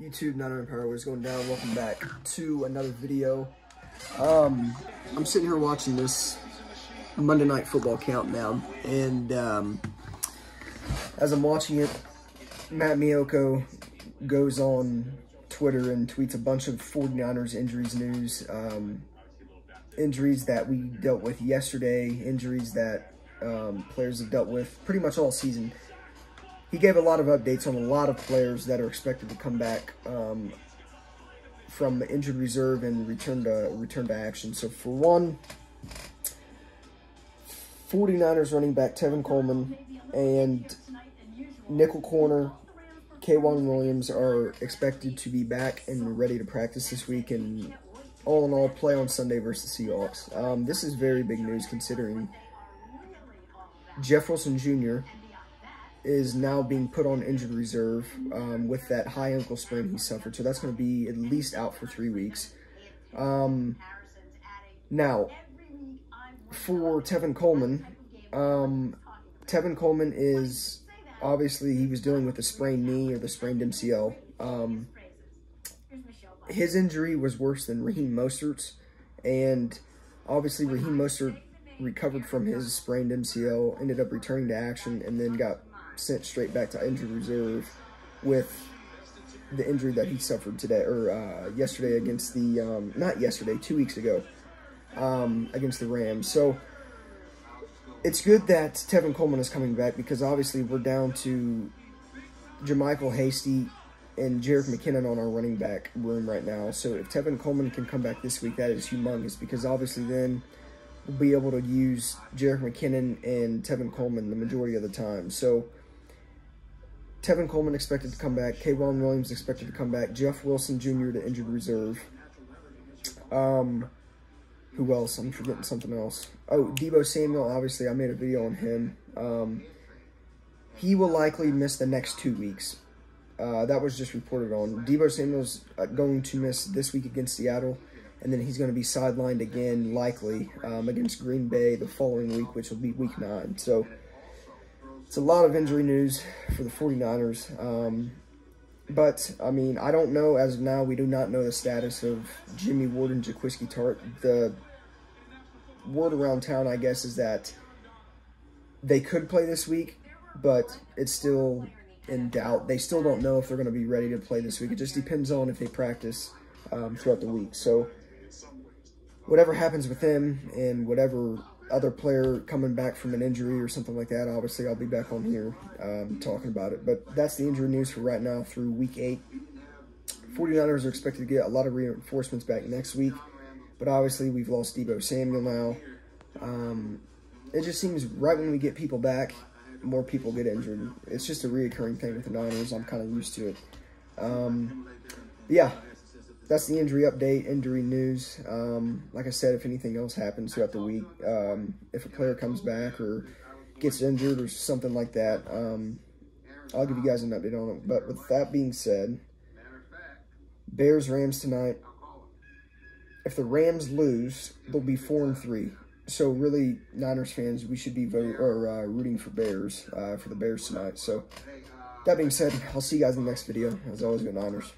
YouTube Niner Empire, what is going down? Welcome back to another video. I'm sitting here watching this Monday Night Football countdown, and as I'm watching it, Matt Maiocco goes on Twitter and tweets a bunch of 49ers injuries news, injuries that we dealt with yesterday, injuries that players have dealt with pretty much all season. He gave a lot of updates on a lot of players that are expected to come back from injured reserve and return to action. So for one, 49ers running back Tevin Coleman and nickel corner K'Waun Williams are expected to be back and ready to practice this week, and all in all play on Sunday versus the Seahawks. This is very big news considering Jeff Wilson Jr. is now being put on injured reserve with that high ankle sprain he suffered. So that's going to be at least out for 3 weeks. Now, for Tevin Coleman, is obviously he was dealing with the sprained knee or the sprained MCL. His injury was worse than Raheem Mostert's, and obviously Raheem Mostert recovered from his sprained MCL, ended up returning to action, and then got sent straight back to injured reserve with the injury that he suffered today, or yesterday against the, not yesterday, 2 weeks ago, against the Rams. So it's good that Tevin Coleman is coming back, because obviously we're down to JaMycal Hasty and Jerick McKinnon on our running back room right now. So if Tevin Coleman can come back this week, that is humongous, because obviously then we'll be able to use Jerick McKinnon and Tevin Coleman the majority of the time. So Tevin Coleman expected to come back. K'Waun Williams expected to come back. Jeff Wilson Jr. to injured reserve. Who else? I'm forgetting something else. Oh, Deebo Samuel. Obviously, I made a video on him. He will likely miss the next 2 weeks. That was just reported on. Deebo Samuel's going to miss this week against Seattle, and then he's going to be sidelined again, likely, against Green Bay the following week, which will be week 9. So it's a lot of injury news for the 49ers. But, I mean, I don't know. As of now, we do not know the status of Jimmy Ward and Jaquiski Tartt. The word around town, I guess, is that they could play this week, but it's still in doubt. They still don't know if they're going to be ready to play this week. It just depends on if they practice throughout the week. So whatever happens with them and whatever other player coming back from an injury or something like that, obviously I'll be back on here talking about it. But that's the injury news for right now through week 8. 49ers are expected to get a lot of reinforcements back next week, but obviously we've lost Deebo Samuel now. It just seems right when we get people back, more people get injured. It's just a reoccurring thing with the Niners. I'm kind of used to it. Yeah, that's the injury update, injury news. Like I said, if anything else happens throughout the week, if a player comes back or gets injured or something like that, I'll give you guys an update on it. But with that being said, Bears-Rams tonight. If the Rams lose, they'll be 4-3. So really, Niners fans, we should be rooting for Bears, for the Bears tonight. So that being said, I'll see you guys in the next video. As always, go Niners.